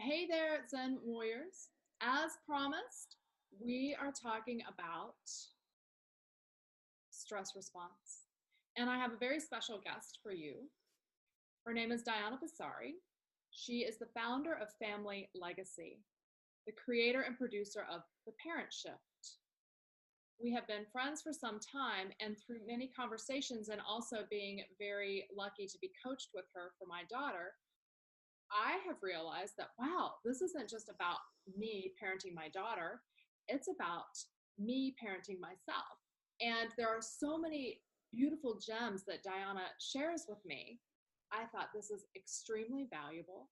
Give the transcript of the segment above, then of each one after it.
Hey there, Zen Warriors. As promised, we are talking about stress response. And I have a very special guest for you. Her name is Diana Passari. She is the founder of Family Legacy, the creator and producer of The Parent Shift. We have been friends for some time, and through many conversations, and also being very lucky to be coached with her for my daughter, I have realized that, wow, this isn't just about me parenting my daughter, it's about me parenting myself. And there are so many beautiful gems that Diana shares with me. I thought this is extremely valuable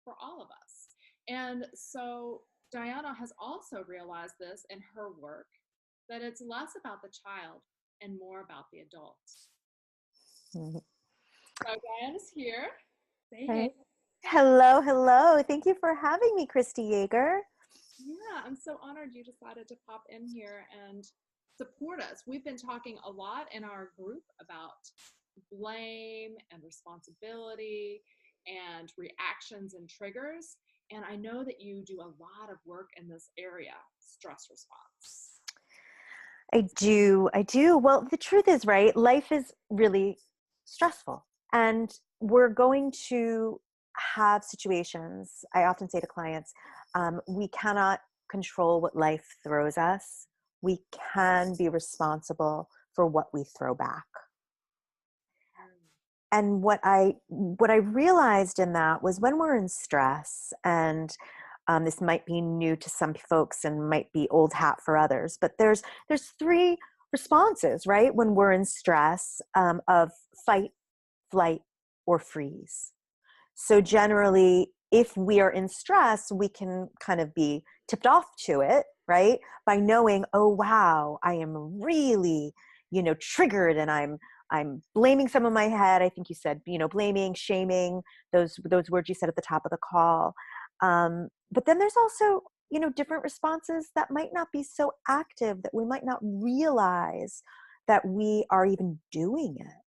for all of us. And so Diana has also realized this in her work, that it's less about the child and more about the adult. Mhm. So Diana's here. Say hey. Hey. Hello, hello. Thank you for having me, Christy Yeager. Yeah, I'm so honored you decided to pop in here and support us. We've been talking a lot in our group about blame and responsibility and reactions and triggers. And I know that you do a lot of work in this area, stress response. I do. Well, the truth is, right, life is really stressful. And we're going to have situations. I often say to clients, we cannot control what life throws us. We can be responsible for what we throw back. And what I realized in that was when we're in stress, and this might be new to some folks and might be old hat for others, but there's three responses, right? When we're in stress, of fight, flight, or freeze. So generally, if we are in stress, we can kind of be tipped off to it, right? By knowing, oh wow, I am really, triggered, and I'm blaming some of my head. I think you said, blaming, shaming, those words you said at the top of the call. But then there's also, different responses that might not be so active, that we might not realize that we are even doing it,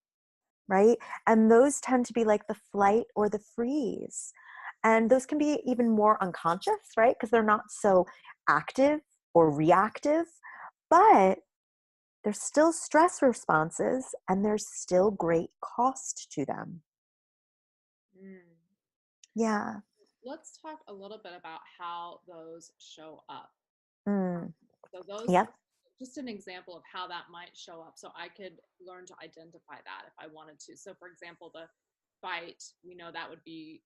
right? And those tend to be like the flight or the freeze. And those can be even more unconscious, right? Because they're not so active or reactive, but there's still stress responses and there's still great cost to them. Mm. Yeah. Let's talk a little bit about how those show up. Mm. So those, Yep. just an example of how that might show up, so I could learn to identify that if I wanted to. So for example, the fight, we know that would be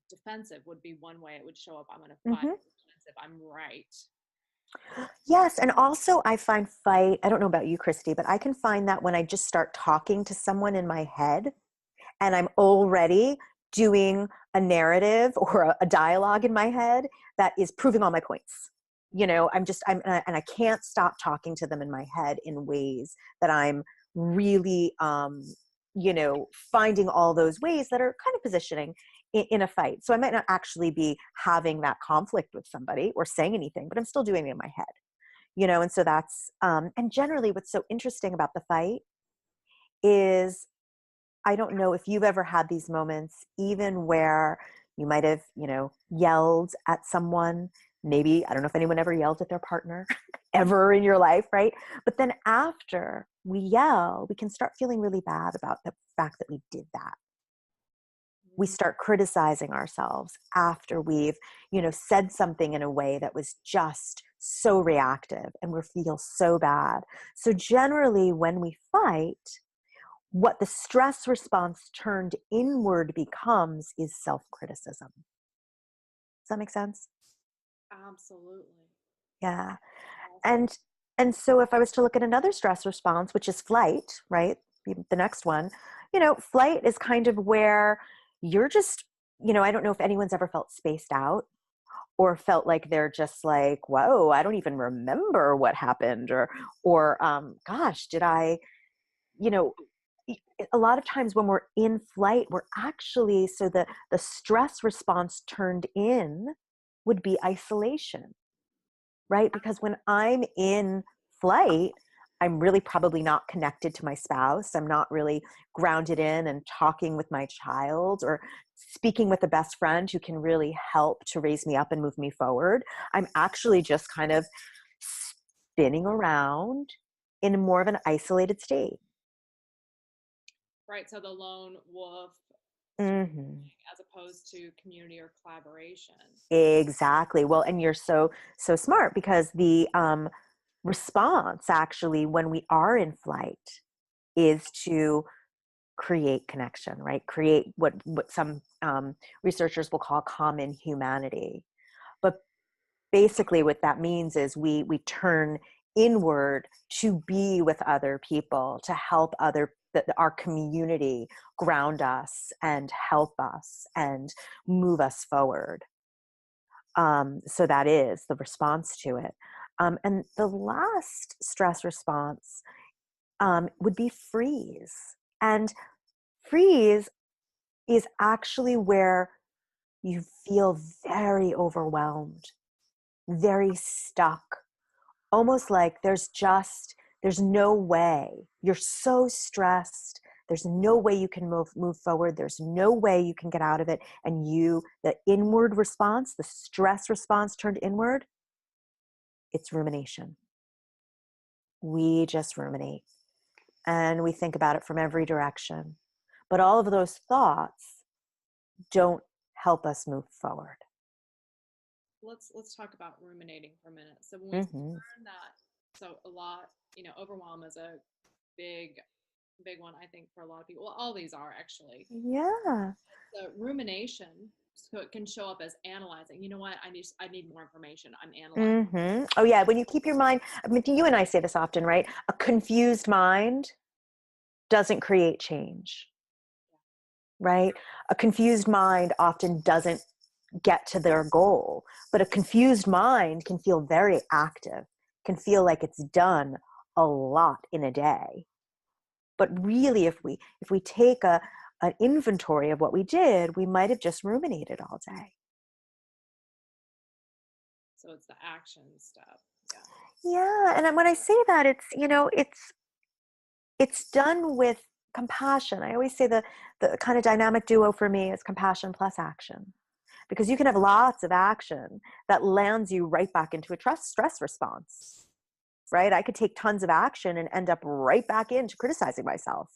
defensive, would be one way it would show up. I'm going to fight. Hmm. Defensive, I'm right. Yes. And also, I find fight, I don't know about you, Christy, but I can find that when I just start talking to someone in my head and I'm already doing a narrative or a dialogue in my head that is proving all my points. And I can't stop talking to them in my head in ways that I'm really, finding all those ways that are kind of positioning in a fight. So I might not actually be having that conflict with somebody or saying anything, but I'm still doing it in my head, and so that's, and generally what's so interesting about the fight is, I don't know if you've ever had these moments, even where you might have, yelled at someone. Maybe, I don't know if anyone ever yelled at their partner ever in your life, right? But then after we yell, we can start feeling really bad about the fact that we did that. We start criticizing ourselves after we've, said something in a way that was just so reactive, and we feel so bad. So generally, when we fight, what the stress response turned inward becomes is self-criticism. Does that make sense? Absolutely. Yeah. Awesome. And so if I was to look at another stress response, which is flight, right? The next one, flight is kind of where you're just, I don't know if anyone's ever felt spaced out or felt like they're just like, whoa, I don't even remember what happened, or gosh, did I, you know, a lot of times when we're in flight, we're actually, so the stress response turned in would be isolation, right? Because when I'm in flight, I'm really probably not connected to my spouse. I'm not really grounded in and talking with my child or speaking with a best friend who can really help to raise me up and move me forward. I'm actually just kind of spinning around in more of an isolated state. Right. So the lone wolf sort of Hmm. thing, as opposed to community or collaboration. Exactly. Well, and you're so smart, because the response actually when we are in flight is to create connection, right? Create what some researchers will call common humanity. But basically, what that means is we turn inward to be with other people, to help our community ground us and help us and move us forward. So that is the response to it. And the last stress response would be freeze. And freeze is actually where you feel very overwhelmed, very stuck, almost like there's no way. You're so stressed. There's no way you can move forward. There's no way you can get out of it. And the inward response, the stress response turned inward, it's rumination. We just ruminate and we think about it from every direction. But all of those thoughts don't help us move forward. Let's talk about ruminating for a minute. So when we Hmm. learn that, so a lot, overwhelm is a big, big one, I think, for a lot of people. Well, all these are actually. Yeah. The rumination, so it can show up as analyzing. You know what? I need more information. I'm analyzing. Oh, yeah. When you keep your mind, I mean, you and I say this often, right? A confused mind doesn't create change, right? A confused mind often doesn't get to their goal, but a confused mind can feel very active, can feel like it's done a lot in a day. But really, if we take an inventory of what we did, we might have just ruminated all day. So it's the action step. Yeah. Yeah, and when I say that, it's done with compassion. I always say the kind of dynamic duo for me is compassion plus action, because you can have lots of action that lands you right back into a stress response, right? I could take tons of action and end up right back into criticizing myself,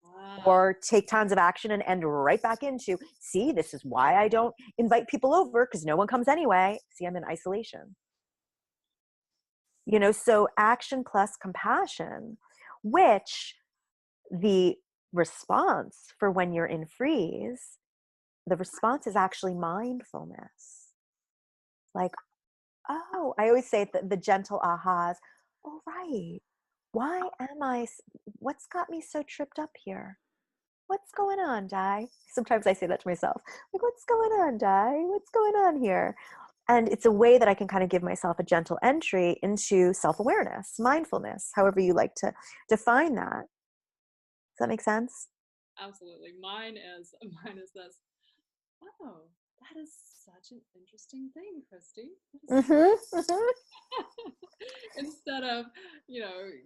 Wow. or take tons of action and end right back into, see, this is why I don't invite people over, because no one comes anyway. See, I'm in isolation. So action plus compassion, which the response for when you're in freeze, the response is actually mindfulness. Like, oh, I always say the gentle ahas. Oh, right. Why am what's got me so tripped up here? What's going on, Di? Sometimes I say that to myself. Like, what's going on, Di? What's going on here? And it's a way that I can kind of give myself a gentle entry into self-awareness, mindfulness, however you like to define that. Does that make sense? Absolutely. Mine is this. Oh, that is such an interesting thing, Christy. That is Mm-hmm. Mm-hmm. instead of,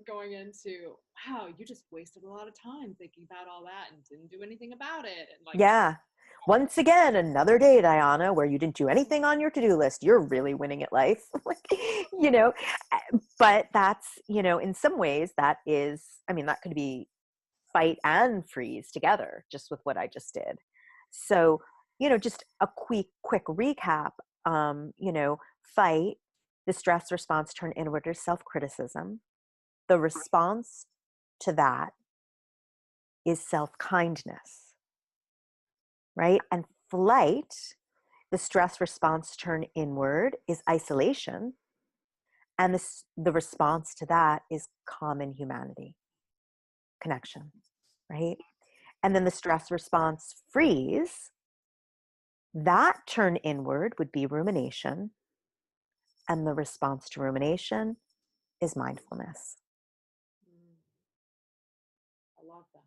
going into, wow, you just wasted a lot of time thinking about all that and didn't do anything about it. And like, Yeah. Once again, another day, Diana, where you didn't do anything on your to-do list. You're really winning at life. Like, you know, but that's, in some ways that is, I mean, that could be fight and freeze together, just with what I just did. So, just a quick recap, fight, the stress response turn inward to self-criticism. The response to that is self-kindness, right? And flight, the stress response turn inward is isolation. And the response to that is common humanity, connection, right? And then the stress response freeze, that turn inward would be rumination. And the response to rumination is mindfulness. mm, I love that.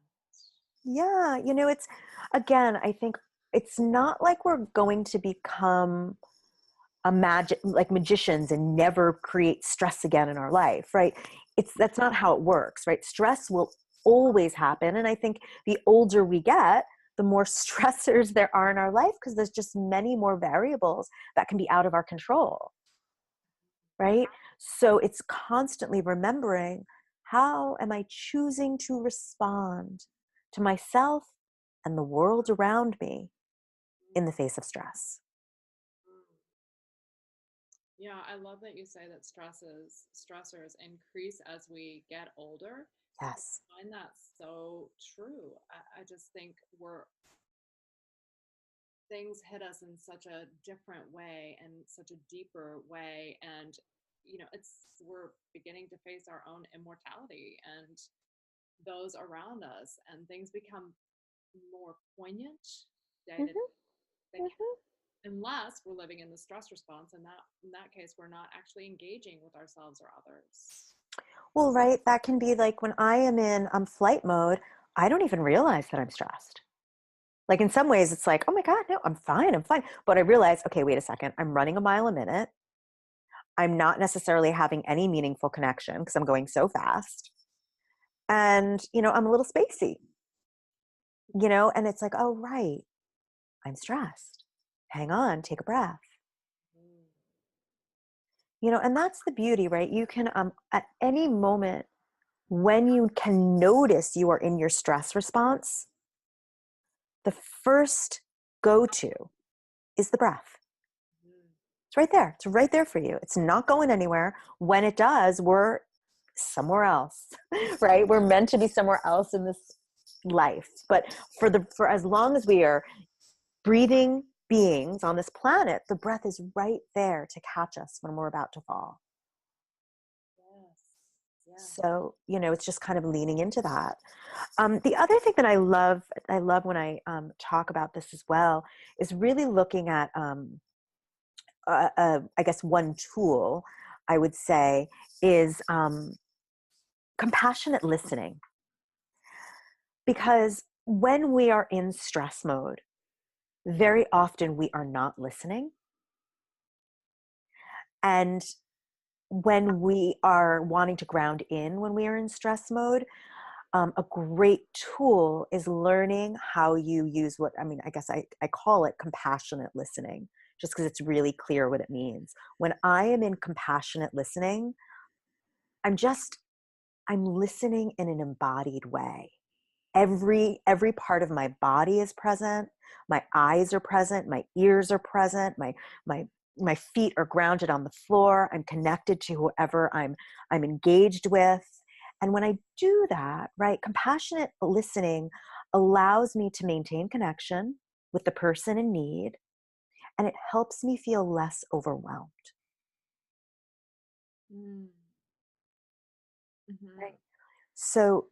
Yeah, it's, again, I think it's not like we're going to become like magicians and never create stress again in our life, right? that's not how it works, right? Stress will always happen. And I think the older we get, the more stressors there are in our life, because there's just many more variables that can be out of our control, right? So it's constantly remembering, how am I choosing to respond to myself and the world around me in the face of stress? Yeah, I love that you say that stressors increase as we get older, because Yes. I find that so true. I just think things hit us in such a different way and such a deeper way, and we're beginning to face our own immortality and those around us, and things become more poignant day to Hmm. day, Hmm. unless we're living in the stress response, and that in that case we're not actually engaging with ourselves or others. Well, right. That can be like when I am in flight mode, I don't even realize that I'm stressed. Like in some ways, it's like, oh my God, no, I'm fine. I'm fine. But I realize, okay, wait a second. I'm running a mile a minute. I'm not necessarily having any meaningful connection because I'm going so fast. And, I'm a little spacey, and it's like, oh, right. I'm stressed. Hang on, take a breath. Mm. And that's the beauty, right? You can, at any moment, when you can notice you are in your stress response, the first go to is the breath. Mm. It's right there. It's right there for you. It's not going anywhere. When it does, we're somewhere else, right? We're meant to be somewhere else in this life. But for as long as we are breathing beings on this planet, the breath is right there to catch us when we're about to fall. Yes. Yeah. So, it's just kind of leaning into that. The other thing that I love when I talk about this as well, is really looking at, I guess, one tool I would say is compassionate listening. Because when we are in stress mode, very often we are not listening. And when we are wanting to ground in when we are in stress mode, a great tool is learning how you use what, I mean, I guess I call it compassionate listening, just because it's really clear what it means. When I am in compassionate listening, I'm just, I'm listening in an embodied way. Every part of my body is present. My eyes are present. My ears are present. My my feet are grounded on the floor. I'm connected to whoever I'm engaged with. And when I do that, right, compassionate listening allows me to maintain connection with the person in need, and it helps me feel less overwhelmed. Mm. Mm-hmm. Right. So,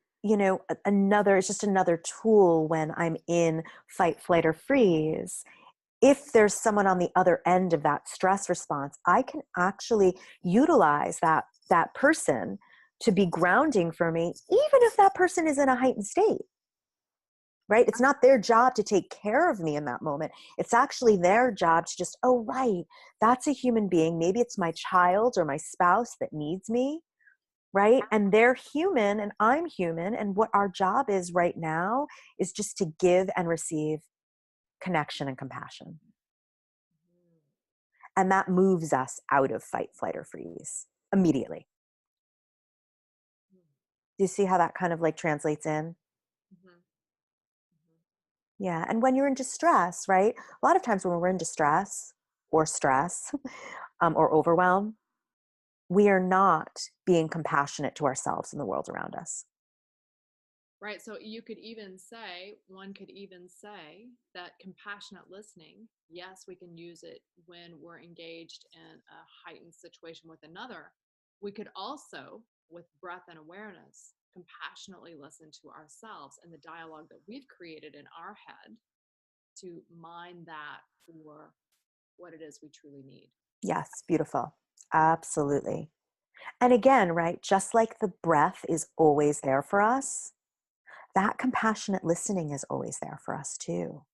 another, it's just another tool when I'm in fight, flight, or freeze. If there's someone on the other end of that stress response, I can actually utilize that person to be grounding for me, even if that person is in a heightened state. Right? It's not their job to take care of me in that moment. It's actually their job to just, oh, right, that's a human being. Maybe it's my child or my spouse that needs me, right? And they're human and I'm human. And what our job is right now is just to give and receive connection and compassion. And that moves us out of fight, flight, or freeze immediately. Do you see how that kind of like translates in? Mm-hmm. Yeah. And when you're in distress, right? A lot of times when we're in distress or stress or overwhelm, we are not being compassionate to ourselves and the world around us. Right. So one could even say that compassionate listening, yes, we can use it when we're engaged in a heightened situation with another. We could also, with breath and awareness, compassionately listen to ourselves and the dialogue that we've created in our head to mine that for what it is we truly need. Yes, beautiful. Absolutely. And again, right, just like the breath is always there for us, that compassionate listening is always there for us too.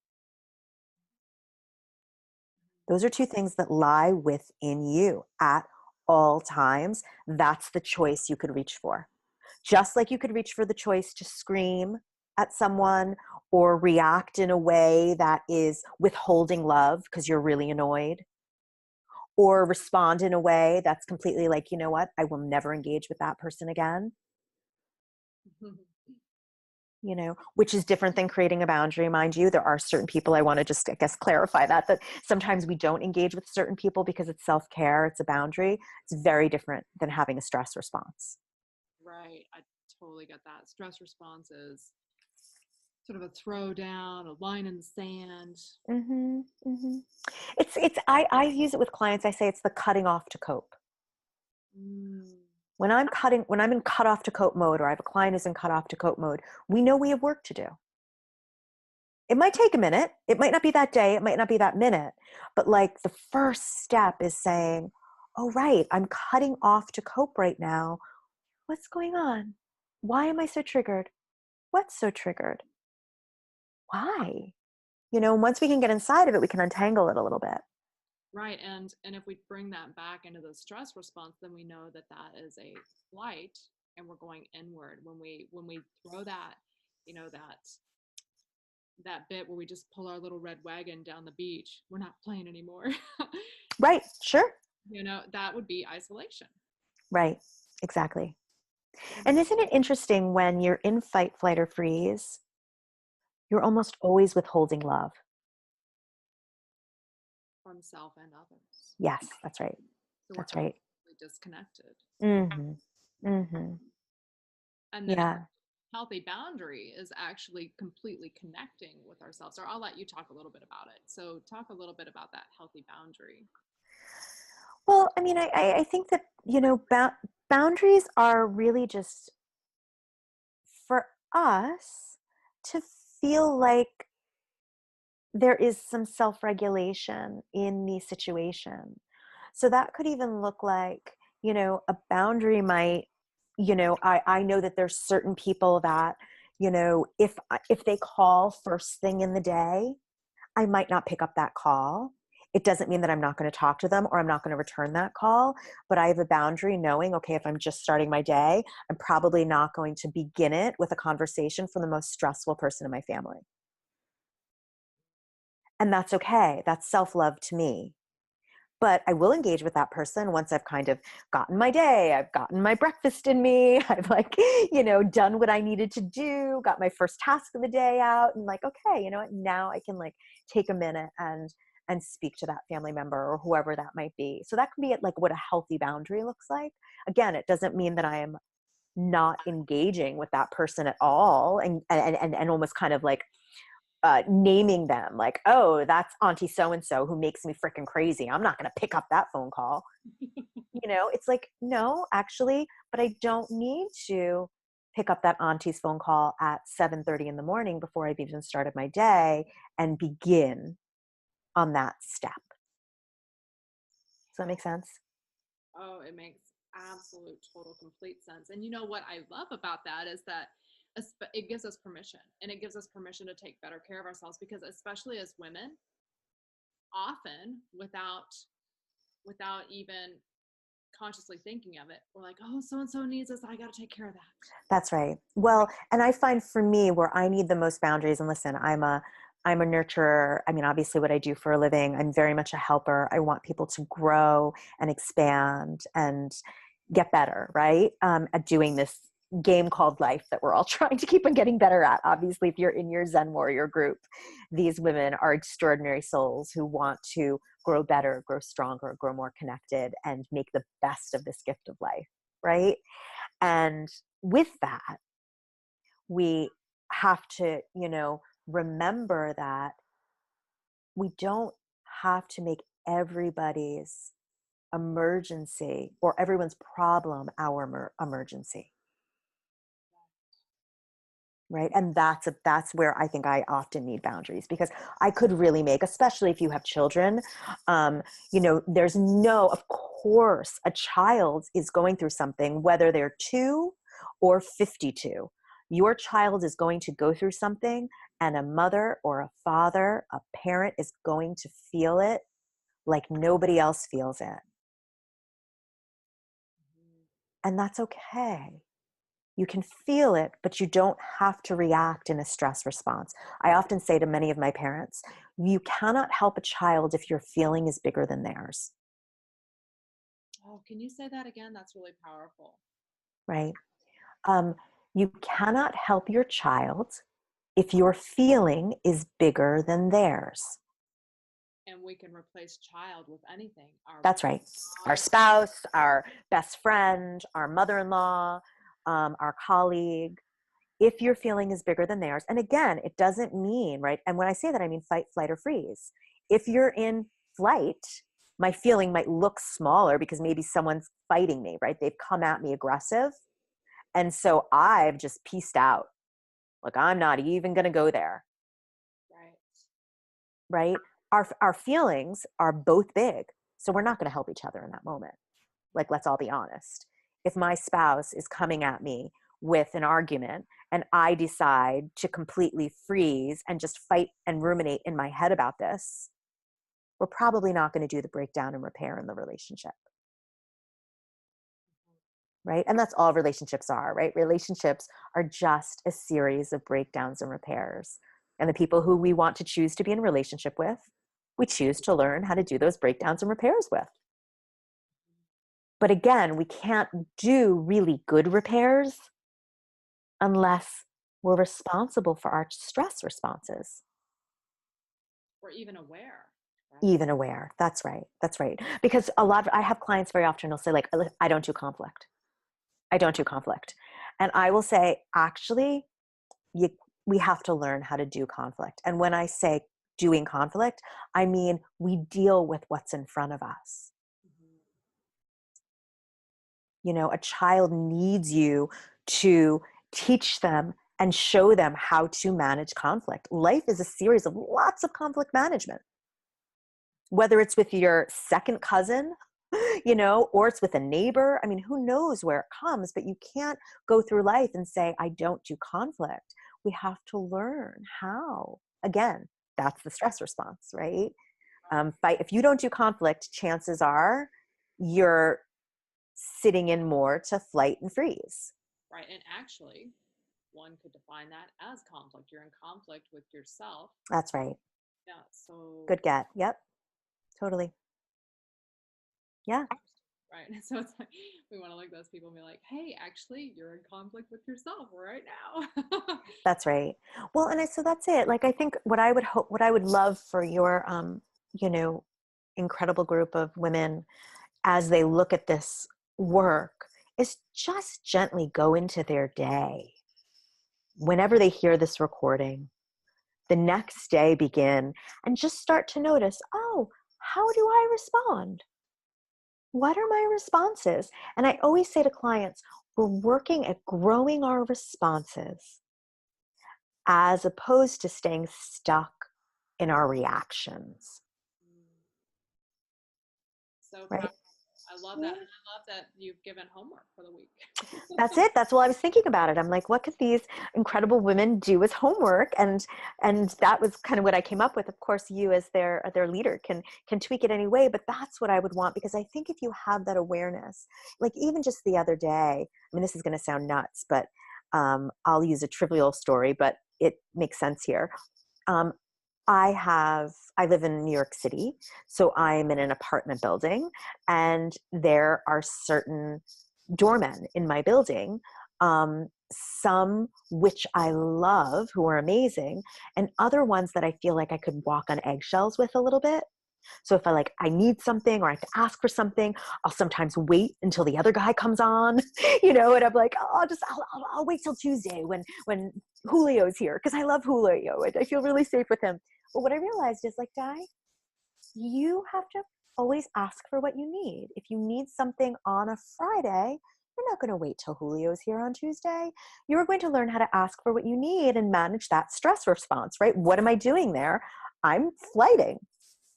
Those are two things that lie within you at all times, that's the choice you could reach for. Just like you could reach for the choice to scream at someone or react in a way that is withholding love because you're really annoyed, or respond in a way that's completely like, you know what, I will never engage with that person again, which is different than creating a boundary. Mind you, there are certain people, I want to just, I guess, clarify that sometimes we don't engage with certain people because it's self-care, it's a boundary. It's very different than having a stress response. Right. I totally get that. Stress response is sort of a throwdown, a line in the sand. Mm-hmm, mm-hmm. I use it with clients. I say it's the cutting off to cope. Mm. When I'm in cut off to cope mode, or I have a client who's in cut off to cope mode, we know we have work to do. It might take a minute. It might not be that day. It might not be that minute. But like the first step is saying, oh, right, I'm cutting off to cope right now. What's going on? Why am I so triggered? What's so triggered? Why? Once we can get inside of it, we can untangle it a little bit. Right. And if we bring that back into the stress response, then we know that that is a flight and we're going inward. When we throw that, that bit where we just pull our little red wagon down the beach, we're not playing anymore. Right. Sure. That would be isolation. Right. Exactly. And isn't it interesting when you're in fight, flight, or freeze, you're almost always withholding love. From self and others. Yes, that's right. So that's we're right. disconnected. Mm-hmm. Mm-hmm. And then Yeah. healthy boundary is actually completely connecting with ourselves. Or I'll let you talk a little bit about it. So talk a little bit about that healthy boundary. Well, I mean, I think that, boundaries are really just for us to feel like there is some self-regulation in the situation. So that could even look like, a boundary might, I know that there's certain people that, if they call first thing in the day, I might not pick up that call. It doesn't mean that I'm not going to talk to them or I'm not going to return that call, but I have a boundary knowing, okay, if I'm just starting my day, I'm probably not going to begin it with a conversation from the most stressful person in my family. And that's okay. That's self-love to me. But I will engage with that person once I've kind of gotten my day, I've gotten my breakfast in me, I've done what I needed to do, got my first task of the day out, and okay, you know what, now I can take a minute and speak to that family member or whoever that might be. So that can be what a healthy boundary looks like. Again, it doesn't mean that I am not engaging with that person at all, and almost kind of naming them oh, that's Auntie so-and-so who makes me freaking crazy. I'm not going to pick up that phone call. It's no, actually, but I don't need to pick up that auntie's phone call at 7:30 in the morning before I've even started my day and begin on that step. Does that make sense? Oh, it makes absolute, total, complete sense. And you know what I love about that is that it gives us permission, and it gives us permission to take better care of ourselves, because especially as women, often without even consciously thinking of it, we're like, oh, so and so needs this, I got to take care of that. That's right. Well, and I find for me where I need the most boundaries, and listen, I'm a nurturer. I mean, obviously what I do for a living, I'm very much a helper. I want people to grow and expand and get better, right? At doing this game called life that we're all trying to keep on getting better at. Obviously, if you're in your Zen Warrior group, these women are extraordinary souls who want to grow better, grow stronger, grow more connected, and make the best of this gift of life, right? And with that, we have to, remember that we don't have to make everybody's emergency or everyone's problem our emergency. Right. And that's where I think I often need boundaries, because I could really make, especially if you have children, there's of course, a child is going through something, whether they're 2 or 52. Your child is going to go through something, and a mother or a father, a parent is going to feel it like nobody else feels it. And that's okay. You can feel it, but you don't have to react in a stress response. I often say to many of my parents, you cannot help a child if your feeling is bigger than theirs, Oh, can you say that again? That's really powerful. right? Um, you cannot help your child if your feeling is bigger than theirs. And we can replace child with anything. Our That's right. Our spouse. spouse, our best friend, our mother in law, our colleague. If your feeling is bigger than theirs, and again, it doesn't mean, right? And when I say that, I mean fight, flight, or freeze. If you're in flight, my feeling might look smaller because maybe someone's fighting me, right? They've come at me aggressive. And so I've just pieced out. Like, I'm not even going to go there, Right. right? Our feelings are both big. So we're not going to help each other in that moment. Like, let's all be honest. If my spouse is coming at me with an argument and I decide to completely freeze and just fight and ruminate in my head about this, we're probably not going to do the breakdown and repair in the relationship. Right? And that's all relationships are, right? Relationships are just a series of breakdowns and repairs. And the people who we want to choose to be in a relationship with, we choose to learn how to do those breakdowns and repairs with. But again, we can't do really good repairs unless we're responsible for our stress responses. We're even aware, right? Even aware. That's right. That's right. Because I have clients very often will say, like, I don't do conflict. I don't do conflict. And I will say, actually, you, we have to learn how to do conflict. And when I say doing conflict, I mean we deal with what's in front of us. Mhm. You know, a child needs you to teach them and show them how to manage conflict. Life is a series of lots of conflict management, whether it's with your second cousin, you know, or it's with a neighbor. I mean, who knows where it comes, but you can't go through life and say, I don't do conflict. We have to learn how. Again, that's the stress response, right? Right. If you don't do conflict, chances are you're sitting in more to flight and freeze. Right. And actually, one could define that as conflict. You're in conflict with yourself. That's right. Yeah. So, Good get. Yep. Totally. Yeah. right. So it's like we want to look at those people and be like, hey, actually, you're in conflict with yourself right now. That's right. Well, so that's it. Like, I think what I would hope, what I would love for your, you know, incredible group of women as they look at this work is just gently go into their day. Whenever they hear this recording, the next day begin and just start to notice, oh, how do I respond? What are my responses? And I always say to clients, we're working at growing our responses as opposed to staying stuck in our reactions, So right? powerful. I love that. And I love that you've given homework for the week. That's it. That's what I was thinking about it. I'm like, what could these incredible women do as homework? And that was kind of what I came up with. Of course, you as their leader can tweak it anyway, but that's what I would want, because I think if you have that awareness, like even just the other day, I mean, this is going to sound nuts, but I'll use a trivial story, but it makes sense here. Um, I live in New York City, so I'm in an apartment building, and there are certain doormen in my building, some which I love, who are amazing, and other ones that I feel like I could walk on eggshells with a little bit. So if I need something or I have to ask for something, I'll sometimes wait until the other guy comes on, you know, and I'm like, oh, I'll wait till Tuesday when Julio's here, because I love Julio and I feel really safe with him. But what I realized is, like, Di, you have to always ask for what you need. If you need something on a Friday, you're not going to wait till Julio's here on Tuesday. You're going to learn how to ask for what you need and manage that stress response, right? What am I doing there? I'm flighting,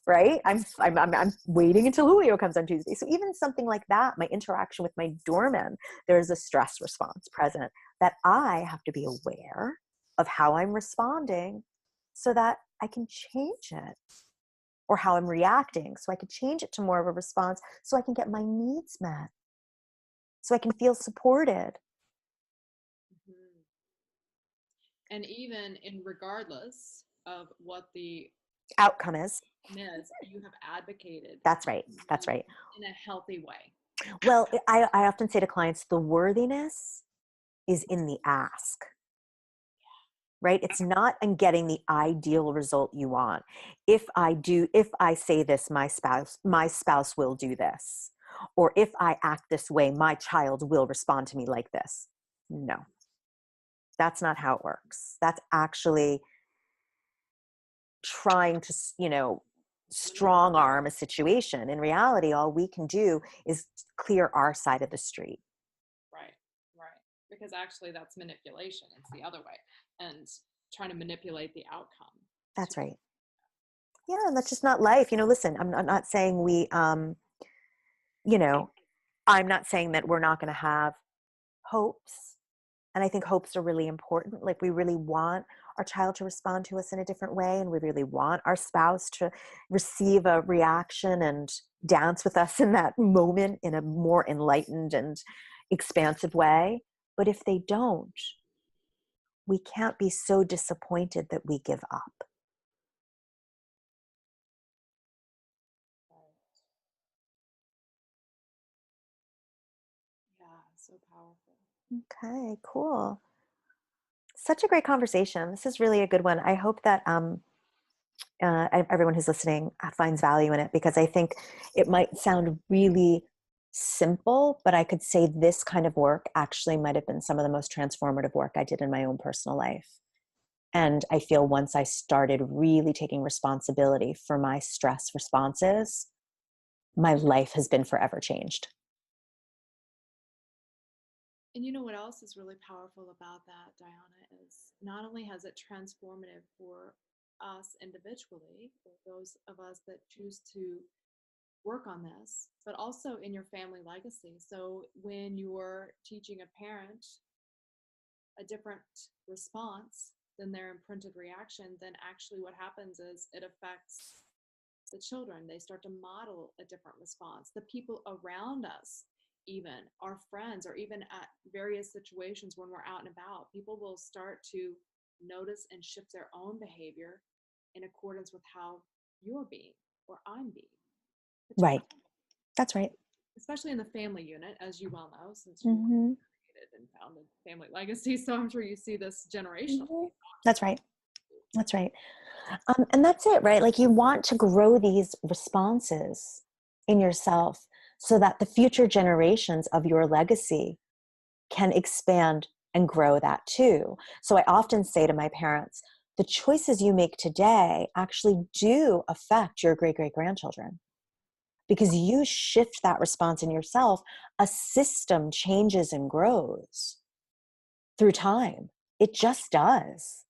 right? I'm waiting until Julio comes on Tuesday. So even something like that, my interaction with my doorman, there's a stress response present that I have to be aware of how I'm responding so that I can change it, or how I'm reacting so I can change it to more of a response so I can get my needs met. so I can feel supported. Mhm. And even in regardless of what the Outcome is. is, you have advocated That's right. That's right. in a healthy way. Well, I often say to clients, the worthiness is in the ask, right? It's not in getting the ideal result you want. If I say this, my spouse will do this. Or if I act this way, my child will respond to me like this. No, that's not how it works. That's actually trying to, strong arm a situation. In reality, all we can do is clear our side of the street. Right, right. Because actually that's manipulation. It's the other way. And trying to manipulate the outcome. That's right. Yeah, and that's just not life. Listen, I'm not saying you know, I'm not saying that we're not going to have hopes. And I think hopes are really important. Like, we really want our child to respond to us in a different way, and we really want our spouse to receive a reaction and dance with us in that moment in a more enlightened and expansive way. But if they don't, we can't be so disappointed that we give up. Right. Yeah, so powerful. Okay, cool. Such a great conversation. This is really a good one. I hope that everyone who's listening finds value in it, because I think it might sound really simple, but I could say this kind of work actually might have been some of the most transformative work I did in my own personal life. And I feel once I started really taking responsibility for my stress responses, my life has been forever changed. And you know what else is really powerful about that, Diana, is not only has it transformative for us individually, or those of us that choose to work on this, but also in your family legacy. So when you're teaching a parent a different response than their imprinted reaction, then actually what happens is it affects the children. They start to model a different response. The people around us, even our friends, or even at various situations when we're out and about, people will start to notice and shift their own behavior in accordance with how you're being or I'm being. Right. That's right. Especially in the family unit, as you well know, since you Mm-hmm. created and founded Family Legacy. So I'm sure you see this generationally. Mm-hmm. That's right. That's right. And that's it, right? Like, you want to grow these responses in yourself so that the future generations of your legacy can expand and grow that too. So I often say to my parents, the choices you make today actually do affect your great great grandchildren, because you shift that response in yourself. A system changes and grows through time. It just does.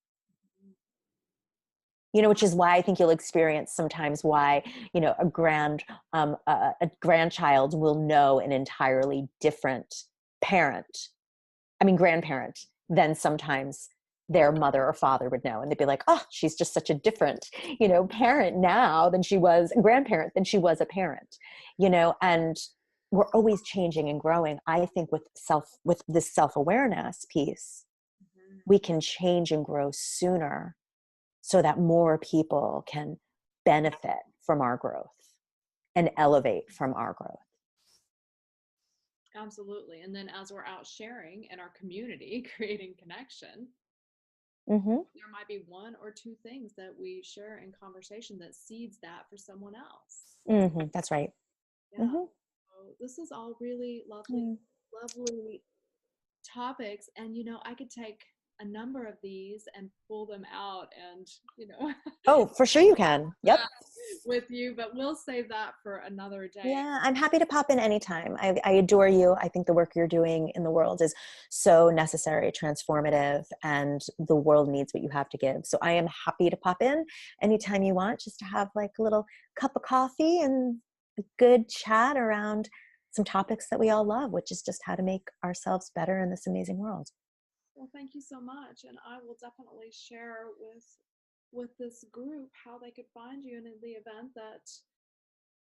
Which is why I think you'll experience sometimes why, a grandchild will know an entirely different grandparent, than sometimes their mother or father would know. And they'd be like, oh, she's just such a different, parent now than she was, grandparent than she was a parent, and we're always changing and growing. I think with this self-awareness piece, we can change and grow sooner, so that more people can benefit from our growth and elevate from our growth. Absolutely. And then as we're out sharing in our community, creating connection, Mm-hmm. there might be one or two things that we share in conversation that seeds that for someone else. Mm-hmm. That's right. Yeah. Mm-hmm. So this is all really lovely, Mm. lovely topics. And, I could take a number of these and pull them out and, Oh, for sure you can. Yep. with you, but we'll save that for another day. Yeah, I'm happy to pop in anytime. I adore you. I think the work you're doing in the world is so necessary, transformative, and the world needs what you have to give. So I am happy to pop in anytime you want, just to have like a little cup of coffee and a good chat around some topics that we all love, which is just how to make ourselves better in this amazing world. Well, thank you so much. And I will definitely share with this group how they could find you, and in the event that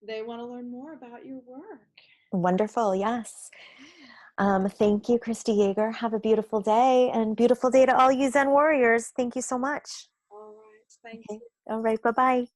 they want to learn more about your work. Wonderful. Yes. Thank you, Christy Yeager. Have a beautiful day, and beautiful day to all you Zen warriors. Thank you so much. All right. Thank Okay. you. All right. Bye-bye.